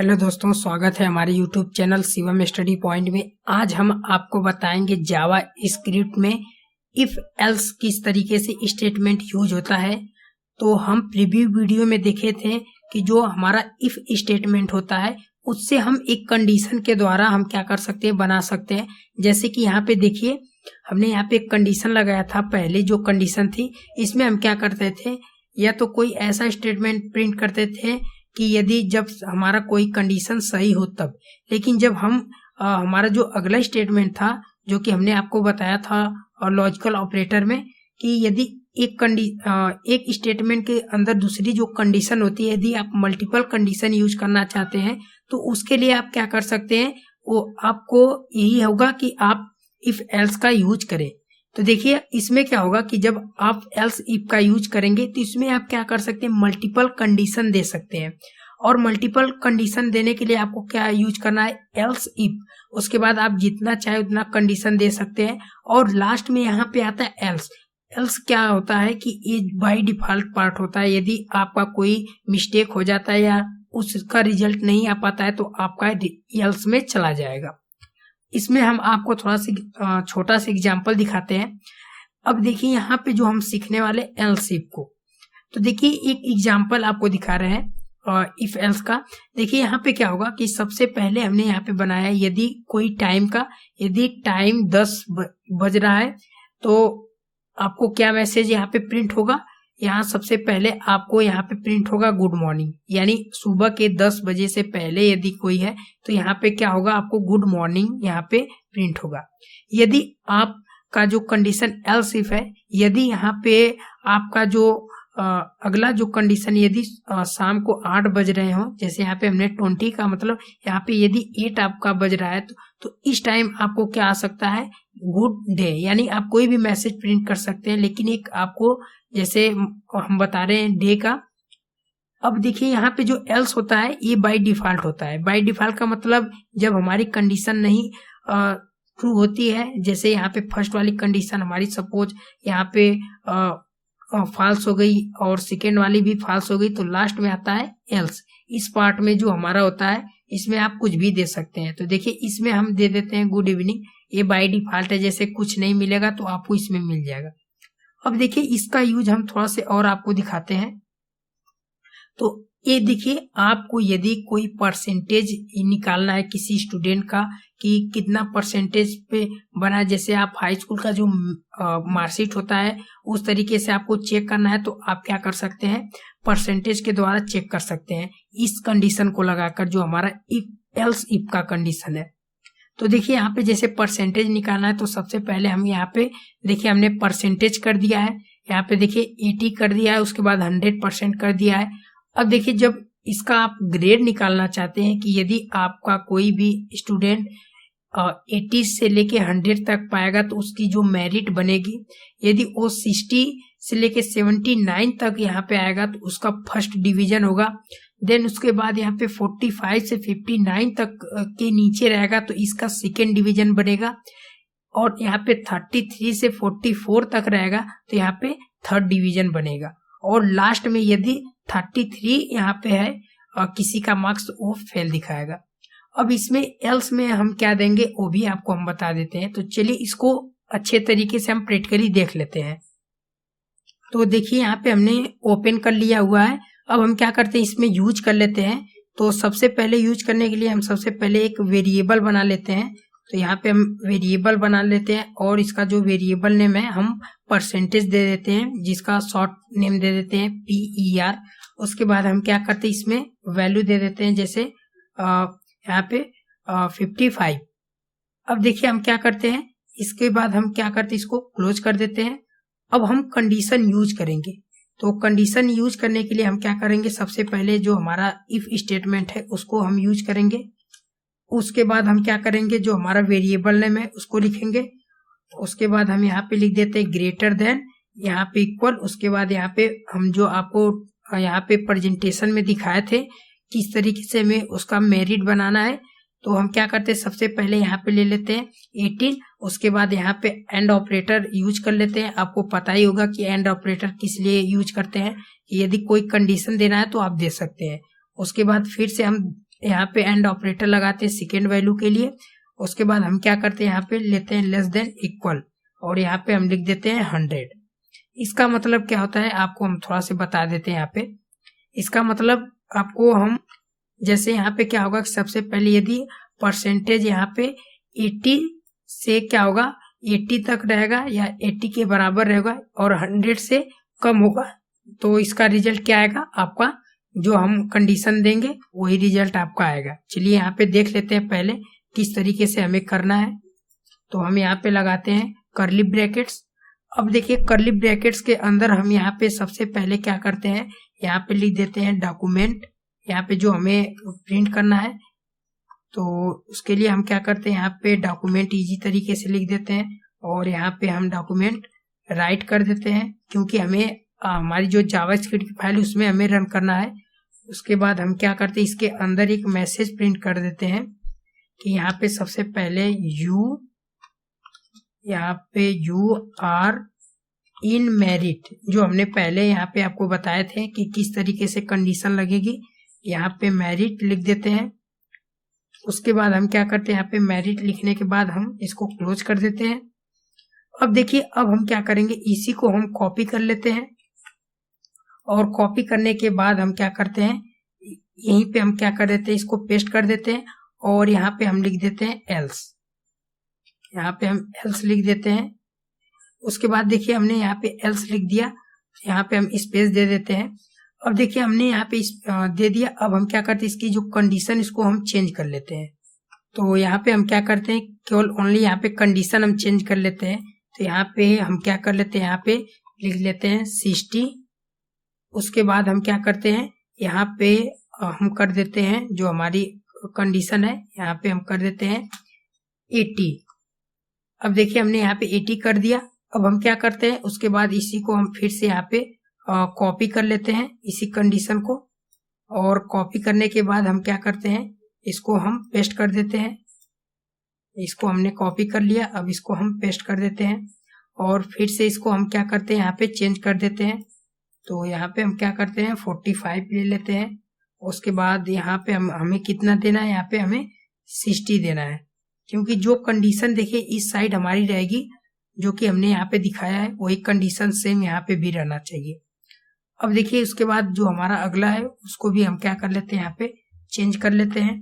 Hello दोस्तों, स्वागत है हमारे YouTube channel Shivam study point में। आज हम आपको बताएंगे जावा स्क्रिप्ट में इफ एल्स किस तरीके से स्टेटमेंट यूज होता है। तो हम प्रीव्यू वीडियो में देखे थे कि जो हमारा इफ स्टेटमेंट होता है उससे हम एक कंडीशन के द्वारा हम क्या कर सकते हैं, बना सकते हैं। जैसे कि यहाँ पे देखिए, हमने यहाँ पे एक कंडीशन लगाया था। पहले जो कंडीशन थी इसमें हम क्या करते थे, या तो कोई ऐसा स्टेटमेंट प्रिंट करते थे कि यदि जब हमारा कोई कंडीशन सही हो तब। लेकिन जब हम हमारा जो अगला स्टेटमेंट था जो कि हमने आपको बताया था और लॉजिकल ऑपरेटर में, कि यदि एक स्टेटमेंट के अंदर दूसरी जो कंडीशन होती है, यदि आप मल्टीपल कंडीशन यूज करना चाहते हैं तो उसके लिए आप क्या कर सकते हैं, वो आपको यही होगा कि आप इफ एल्स का यूज करें। तो देखिए इसमें क्या होगा कि जब आप एल्स इफ का यूज करेंगे तो इसमें आप क्या कर सकते हैं, मल्टीपल कंडीशन दे सकते हैं। और मल्टीपल कंडीशन देने के लिए आपको क्या यूज करना है, एल्स इफ। उसके बाद आप जितना चाहे उतना कंडीशन दे सकते हैं। और लास्ट में यहाँ पे आता है एल्स। एल्स क्या होता है कि ये बाय डिफॉल्ट पार्ट होता है। यदि आपका कोई मिस्टेक हो जाता है या उसका रिजल्ट नहीं आ पाता है तो आपका एल्स में चला जाएगा। इसमें हम आपको थोड़ा सा छोटा सा एग्जांपल दिखाते हैं। अब देखिए यहाँ पे जो हम सीखने वाले एल्स इफ को, तो देखिए एक एग्जांपल आपको दिखा रहे हैं इफ एल्स का। देखिए यहाँ पे क्या होगा कि सबसे पहले हमने यहाँ पे बनाया है, यदि कोई टाइम का, यदि टाइम 10 बज रहा है तो आपको क्या मैसेज यहाँ पे प्रिंट होगा। यहाँ सबसे पहले आपको यहाँ पे प्रिंट होगा गुड मॉर्निंग, यानी सुबह के 10 बजे से पहले यदि कोई है तो यहाँ पे क्या होगा, आपको गुड मॉर्निंग यहाँ पे प्रिंट होगा। यदि आपका जो कंडीशन एल्स इफ है, यदि यहाँ पे आपका जो अगला जो कंडीशन, यदि शाम को 8 बज रहे हो, जैसे यहाँ पे हमने 20 का मतलब यहाँ पे यदि 8 आपका बज रहा है तो इस टाइम आपको क्या आ सकता है, गुड डे। यानी आप कोई भी मैसेज प्रिंट कर सकते हैं, लेकिन एक आपको जैसे हम बता रहे हैं डे का। अब देखिए यहाँ पे जो एल्स होता है ये बाय डिफॉल्ट होता है। बाय डिफॉल्ट का मतलब जब हमारी कंडीशन नहीं ट्रू होती है, जैसे यहाँ पे फर्स्ट वाली कंडीशन हमारी सपोज यहाँ पे फॉल्स हो गई और सेकेंड वाली भी फॉल्स हो गई, तो लास्ट में आता है एल्स। इस पार्ट में जो हमारा होता है इसमें आप कुछ भी दे सकते हैं। तो देखिए इसमें हम दे देते हैं गुड इवनिंग। ये बाय डिफॉल्ट है, जैसे कुछ नहीं मिलेगा तो आपको इसमें मिल जाएगा। अब देखिए इसका यूज हम थोड़ा से और आपको दिखाते हैं। तो ये देखिए, आपको यदि कोई परसेंटेज निकालना है किसी स्टूडेंट का कि कितना परसेंटेज पे बना, जैसे आप हाई स्कूल का जो मार्कशीट होता है उस तरीके से आपको चेक करना है, तो आप क्या कर सकते हैं, परसेंटेज के द्वारा चेक कर सकते हैं इस कंडीशन को लगाकर, जो हमारा इफ एल्स इफ का कंडीशन है। तो देखिए यहाँ पे जैसे परसेंटेज निकालना है तो सबसे पहले हम यहाँ पे देखिए हमने परसेंटेज कर दिया है, यहाँ पे देखिए 80 कर दिया है, उसके बाद 100% कर दिया है। अब देखिए जब इसका आप ग्रेड निकालना चाहते हैं कि यदि आपका कोई भी स्टूडेंट 80 से लेके 100 तक पाएगा तो उसकी जो मेरिट बनेगी, यदि वो 60 से लेके 79 तक यहाँ पे आएगा तो उसका फर्स्ट डिवीजन होगा। देन उसके बाद यहाँ पे 45 से 59 तक के नीचे रहेगा तो इसका सेकेंड डिवीजन बनेगा। और यहाँ पे 33 से 44 तक रहेगा तो यहाँ पे थर्ड डिवीजन बनेगा। और लास्ट में यदि 33 यहाँ पे है किसी का मार्क्स, वो फेल दिखाएगा। अब इसमें एल्स में हम क्या देंगे वो भी आपको हम बता देते हैं। तो चलिए इसको अच्छे तरीके से हम प्रैक्टिकली देख लेते हैं। तो देखिए यहाँ पे हमने ओपन कर लिया हुआ है। अब हम क्या करते हैं, इसमें यूज कर लेते हैं। तो सबसे पहले यूज करने के लिए हम सबसे पहले एक वेरिएबल बना लेते हैं। तो यहाँ पे हम वेरिएबल बना लेते हैं और इसका जो वेरिएबल नेम है हम परसेंटेज दे देते हैं, जिसका शॉर्ट नेम दे देते हैं PER। उसके बाद हम क्या करते हैं, इसमें वैल्यू दे देते हैं, जैसे यहाँ पे 55। अब देखिए हम क्या करते हैं, इसके बाद हम क्या करते हैं, इसको क्लोज कर देते हैं। अब हम कंडीशन यूज करेंगे। तो कंडीशन यूज करने के लिए हम क्या करेंगे, सबसे पहले जो हमारा इफ स्टेटमेंट है उसको हम यूज करेंगे। उसके बाद हम क्या करेंगे, जो हमारा वेरिएबल नेम है उसको लिखेंगे। उसके बाद हम यहाँ पे लिख देते हैं ग्रेटर देन, यहाँ पे इक्वल। उसके बाद यहाँ पे हम जो आपको यहाँ पे प्रेजेंटेशन में दिखाए थे किस तरीके से हमें उसका मेरिट बनाना है, तो हम क्या करते हैं, सबसे पहले यहाँ पे ले लेते हैं 18। उसके बाद यहाँ पे एंड ऑपरेटर यूज कर लेते हैं। आपको पता ही होगा कि एंड ऑपरेटर किस लिए यूज करते हैं, यदि कोई कंडीशन देना है तो आप दे सकते हैं। उसके बाद फिर से हम यहाँ पे एंड ऑपरेटर लगाते हैं सेकेंड वैल्यू के लिए। उसके बाद हम क्या करते हैं, यहाँ पे लेते हैं लेस देन इक्वल और यहाँ पे हम लिख देते हैं 100। इसका मतलब क्या होता है आपको हम थोड़ा से बता देते हैं। यहाँ पे इसका मतलब आपको हम जैसे यहाँ पे क्या होगा, सबसे पहले यदि परसेंटेज यहाँ पे 80 से क्या होगा 80 तक रहेगा या 80 के बराबर रहेगा और 100 से कम होगा तो इसका रिजल्ट क्या आएगा, आपका जो हम कंडीशन देंगे वही रिजल्ट आपका आएगा। चलिए यहाँ पे देख लेते हैं पहले किस तरीके से हमें करना है। तो हम यहाँ पे लगाते हैं कर्ली ब्रैकेट्स। अब देखिए कर्ली ब्रैकेट्स के अंदर हम यहाँ पे सबसे पहले क्या करते हैं, यहाँ पे लिख देते हैं डॉक्यूमेंट, यहाँ पे जो हमें प्रिंट करना है। तो उसके लिए हम क्या करते हैं, यहाँ पे डॉक्यूमेंट इजी तरीके से लिख देते हैं और यहाँ पे हम डॉक्यूमेंट राइट कर देते हैं क्योंकि हमें हमारी जो जावास्क्रिप्ट की फाइल उसमें हमें रन करना है। उसके बाद हम क्या करते हैं, इसके अंदर एक मैसेज प्रिंट कर देते हैं कि यहाँ पे सबसे पहले यू आर इन मेरिट, जो हमने पहले यहाँ पे आपको बताए थे कि किस तरीके से कंडीशन लगेगी, यहाँ पे मेरिट लिख देते हैं। उसके बाद हम क्या करते हैं, यहाँ पे मेरिट लिखने के बाद हम इसको क्लोज कर देते हैं। अब देखिए अब हम क्या करेंगे, इसी को हम कॉपी कर लेते हैं और कॉपी करने के बाद हम क्या करते हैं, यहीं पे हम क्या कर देते हैं, इसको पेस्ट कर देते हैं और यहाँ पे हम लिख देते हैं एल्स, यहाँ पे हम एल्स लिख देते हैं। उसके बाद देखिए हमने यहाँ पे एल्स लिख दिया, यहाँ पे हम स्पेस दे देते हैं। अब देखिए हमने यहाँ पे दे दिया। अब हम क्या करते हैं, इसकी जो कंडीशन इसको हम चेंज कर लेते हैं। तो यहाँ पे हम क्या करते हैं, केवल ओनली यहाँ पे कंडीशन हम चेंज कर लेते हैं। तो यहाँ पे हम क्या कर लेते हैं, यहाँ पे लिख लेते हैं 60। उसके बाद हम क्या करते हैं, यहाँ पे हम कर देते हैं जो हमारी कंडीशन है, यहाँ पे हम कर देते हैं 80। अब देखिए हमने यहाँ पे 80 कर दिया। अब हम क्या करते हैं, उसके बाद इसी को हम फिर से यहाँ पे कॉपी कर लेते हैं इसी कंडीशन को, और कॉपी करने के बाद हम क्या करते हैं, इसको हम पेस्ट कर देते हैं। इसको हमने कॉपी कर लिया, अब इसको हम पेस्ट कर देते हैं और फिर से इसको हम क्या करते हैं, यहाँ पे चेंज कर देते हैं। तो यहाँ पे हम क्या करते हैं 45 ले लेते हैं। उसके बाद यहाँ पे हमें कितना देना है, यहाँ पे हमें 60 देना है क्योंकि जो कंडीशन देखिए इस साइड हमारी रहेगी जो कि हमने यहाँ पे दिखाया है वही कंडीशन सेम यहाँ पे भी रहना चाहिए। अब देखिए उसके बाद जो हमारा अगला है उसको भी हम क्या कर लेते हैं, यहाँ पे चेंज कर लेते हैं।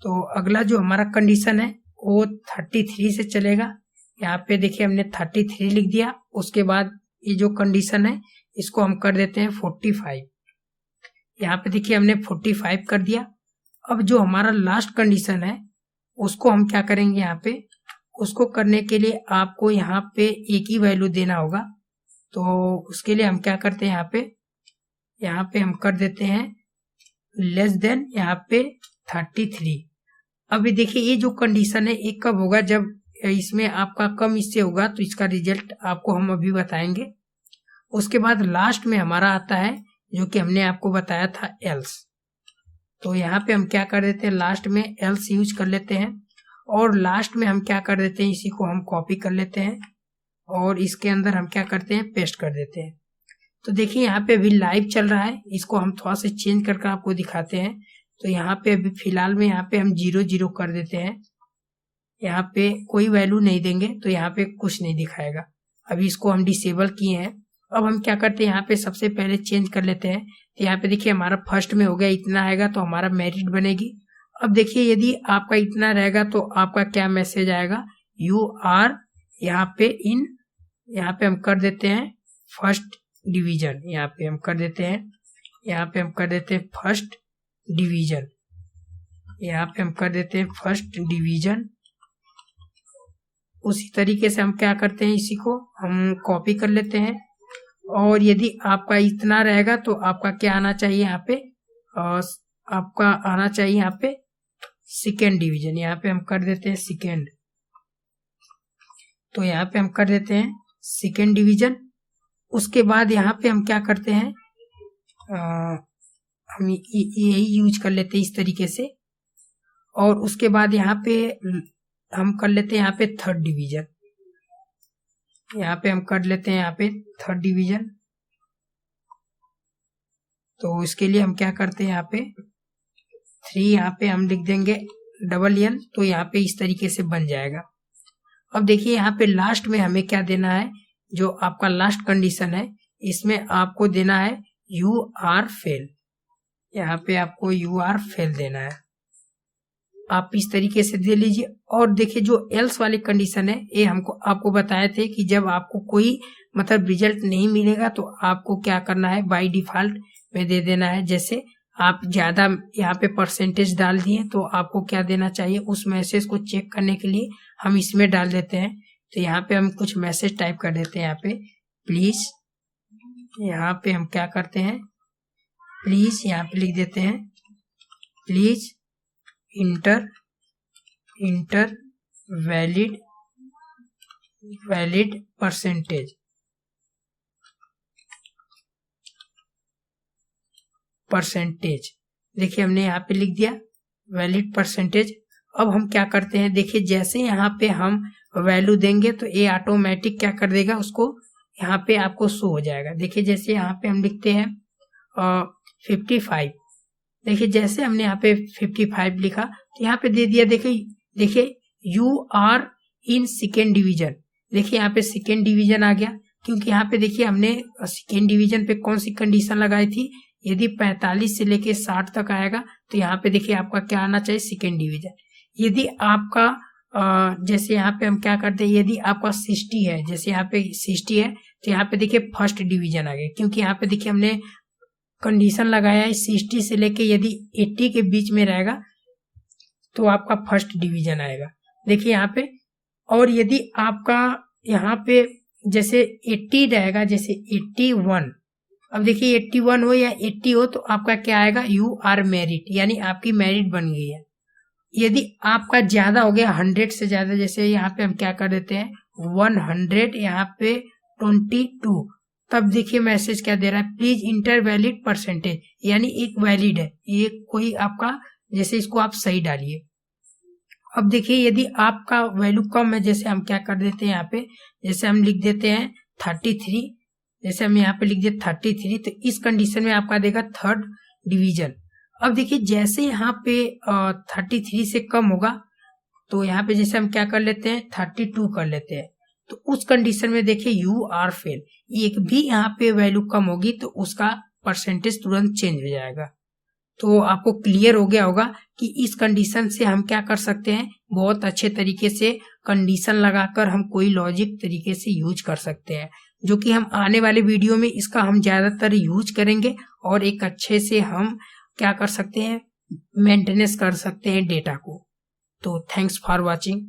तो अगला जो हमारा कंडीशन है वो 33 से चलेगा। यहाँ पे देखिए हमने 33 लिख दिया। उसके बाद ये जो कंडीशन है इसको हम कर देते हैं 45। यहाँ पे देखिए हमने 45 कर दिया। अब जो हमारा लास्ट कंडीशन है उसको हम क्या करेंगे, यहाँ पे उसको करने के लिए आपको यहाँ पे एक ही वैल्यू देना होगा। तो उसके लिए हम क्या करते हैं, यहाँ पे हम कर देते हैं लेस देन यहाँ पे 33। अभी देखिए ये जो कंडीशन है ये कब होगा, जब इसमें आपका कम इससे होगा तो इसका रिजल्ट आपको हम अभी बताएंगे। उसके बाद लास्ट में हमारा आता है जो कि हमने आपको बताया था एल्स। तो यहाँ पे हम क्या कर देते हैं, लास्ट में एल्स यूज कर लेते हैं और लास्ट में हम क्या कर देते हैं, इसी को हम कॉपी कर लेते हैं और इसके अंदर हम क्या करते हैं, पेस्ट कर देते हैं। तो देखिए यहाँ पे अभी लाइव चल रहा है, इसको हम थोड़ा सा चेंज करके आपको दिखाते हैं। तो यहाँ पे अभी फिलहाल में यहाँ पे हम 0 कर देते हैं, यहाँ पे कोई वैल्यू नहीं देंगे तो यहाँ पे कुछ नहीं दिखाएगा। अभी इसको हम डिसेबल किए हैं। अब हम क्या करते हैं, यहाँ पे सबसे पहले चेंज कर लेते हैं। तो यहाँ पे देखिए हमारा फर्स्ट में हो गया, इतना आएगा तो हमारा मेरिट बनेगी। अब देखिए यदि आपका इतना रहेगा तो आपका क्या मैसेज आएगा, यू आर यहाँ पे इन, यहाँ पे हम कर देते हैं फर्स्ट डिवीजन, यहाँ पे हम कर देते हैं, यहाँ पे हम कर देते हैं फर्स्ट डिवीजन, यहाँ पे हम कर देते हैं फर्स्ट डिवीजन। उसी तरीके से हम क्या करते हैं, इसी को हम कॉपी कर लेते हैं और यदि आपका इतना रहेगा तो आपका क्या आना चाहिए, यहाँ पे आपका आना चाहिए यहाँ पे सेकेंड डिवीजन, यहाँ पे हम कर देते हैं सेकेंड। तो यहाँ पे हम कर देते हैं सेकेंड डिवीजन। उसके बाद यहाँ पे हम क्या करते हैं, हम यही यूज कर लेते हैं इस तरीके से। और उसके बाद यहाँ पे हम कर लेते हैं यहाँ पे थर्ड डिवीजन, यहाँ पे हम कर लेते हैं यहाँ पे थर्ड डिवीजन। तो इसके लिए हम क्या करते हैं, यहाँ पे 3 यहाँ पे हम लिख देंगे $n, तो यहाँ पे इस तरीके से बन जाएगा। अब देखिए यहाँ पे लास्ट में हमें क्या देना है, जो आपका लास्ट कंडीशन है इसमें आपको देना है यू आर फेल। यहाँ पे आपको यू आर फेल देना है, आप इस तरीके से दे लीजिए। और देखिए जो एल्स वाली कंडीशन है ये हमको आपको बताए थे कि जब आपको कोई मतलब रिजल्ट नहीं मिलेगा तो आपको क्या करना है, बाय डिफॉल्ट में दे देना है। जैसे आप ज्यादा यहाँ पे परसेंटेज डाल दिए तो आपको क्या देना चाहिए, उस मैसेज को चेक करने के लिए हम इसमें डाल देते हैं। तो यहाँ पे हम कुछ मैसेज टाइप कर देते हैं, यहाँ पे प्लीज, यहाँ पे हम क्या करते हैं प्लीज यहाँ पे लिख देते हैं प्लीज इंटर वैलिड परसेंटेज देखिए हमने यहाँ पे लिख दिया वैलिड परसेंटेज। अब हम क्या करते हैं, देखिए जैसे यहाँ पे हम वैल्यू देंगे तो ये ऑटोमेटिक क्या कर देगा, उसको यहाँ पे आपको शो हो जाएगा। देखिए जैसे यहाँ पे हम लिखते हैं 55, देखिए जैसे हमने यहाँ पे 55 लिखा तो यहाँ पे दे दिया। देखिए you are in second division, देखिए यहाँ पे सेकेंड डिवीजन आ गया, क्योंकि यहाँ पे देखिए हमने सेकेंड डिवीजन पे कौन सी कंडीशन लगाई थी, यदि 45 से लेके 60 तक आएगा तो यहाँ पे देखिए आपका क्या आना चाहिए, सेकेंड डिवीजन। यदि आपका जैसे यहाँ पे हम क्या करते हैं, यदि आपका 60 है, जैसे यहाँ पे 60 है तो यहाँ पे देखिए फर्स्ट डिवीजन आ गया, क्योंकि यहाँ पे देखिए हमने कंडीशन लगाया है 60 से लेके यदि 80 के बीच में रहेगा तो आपका फर्स्ट डिवीजन आएगा। देखिए यहाँ पे, और यदि आपका यहाँ पे जैसे 80 रहेगा, जैसे 81, अब देखिए 81 हो या 80 हो तो आपका क्या आएगा, यू आर मेरिट, यानी आपकी मेरिट बन गई है। यदि आपका ज्यादा हो गया 100 से ज्यादा, जैसे यहाँ पे हम क्या कर देते हैं 100, यहाँ पे 22, तब देखिए मैसेज क्या दे रहा है, प्लीज इंटर वैलिड परसेंटेज, यानी एक वैलिड है ये कोई आपका, जैसे इसको आप सही डालिए। अब देखिए यदि आपका वैल्यू कम है, जैसे हम क्या कर देते हैं यहाँ पे, जैसे हम लिख देते हैं 33, जैसे हम यहाँ पे लिख दिए 33, तो इस कंडीशन में आपका देगा थर्ड डिवीजन। अब देखिए जैसे यहाँ पे 33 से कम होगा तो यहाँ पे जैसे हम क्या कर लेते हैं 32 कर लेते हैं, तो उस कंडीशन में देखिए यू आर फेल, एक भी यहाँ पे वैल्यू कम होगी तो उसका परसेंटेज तुरंत चेंज हो जाएगा। तो आपको क्लियर हो गया होगा कि इस कंडीशन से हम क्या कर सकते हैं, बहुत अच्छे तरीके से कंडीशन लगाकर हम कोई लॉजिक तरीके से यूज कर सकते हैं, जो कि हम आने वाले वीडियो में इसका हम ज्यादातर यूज करेंगे और एक अच्छे से हम क्या कर सकते हैं, मेंटेनेंस कर सकते हैं डेटा को। तो थैंक्स फॉर वॉचिंग।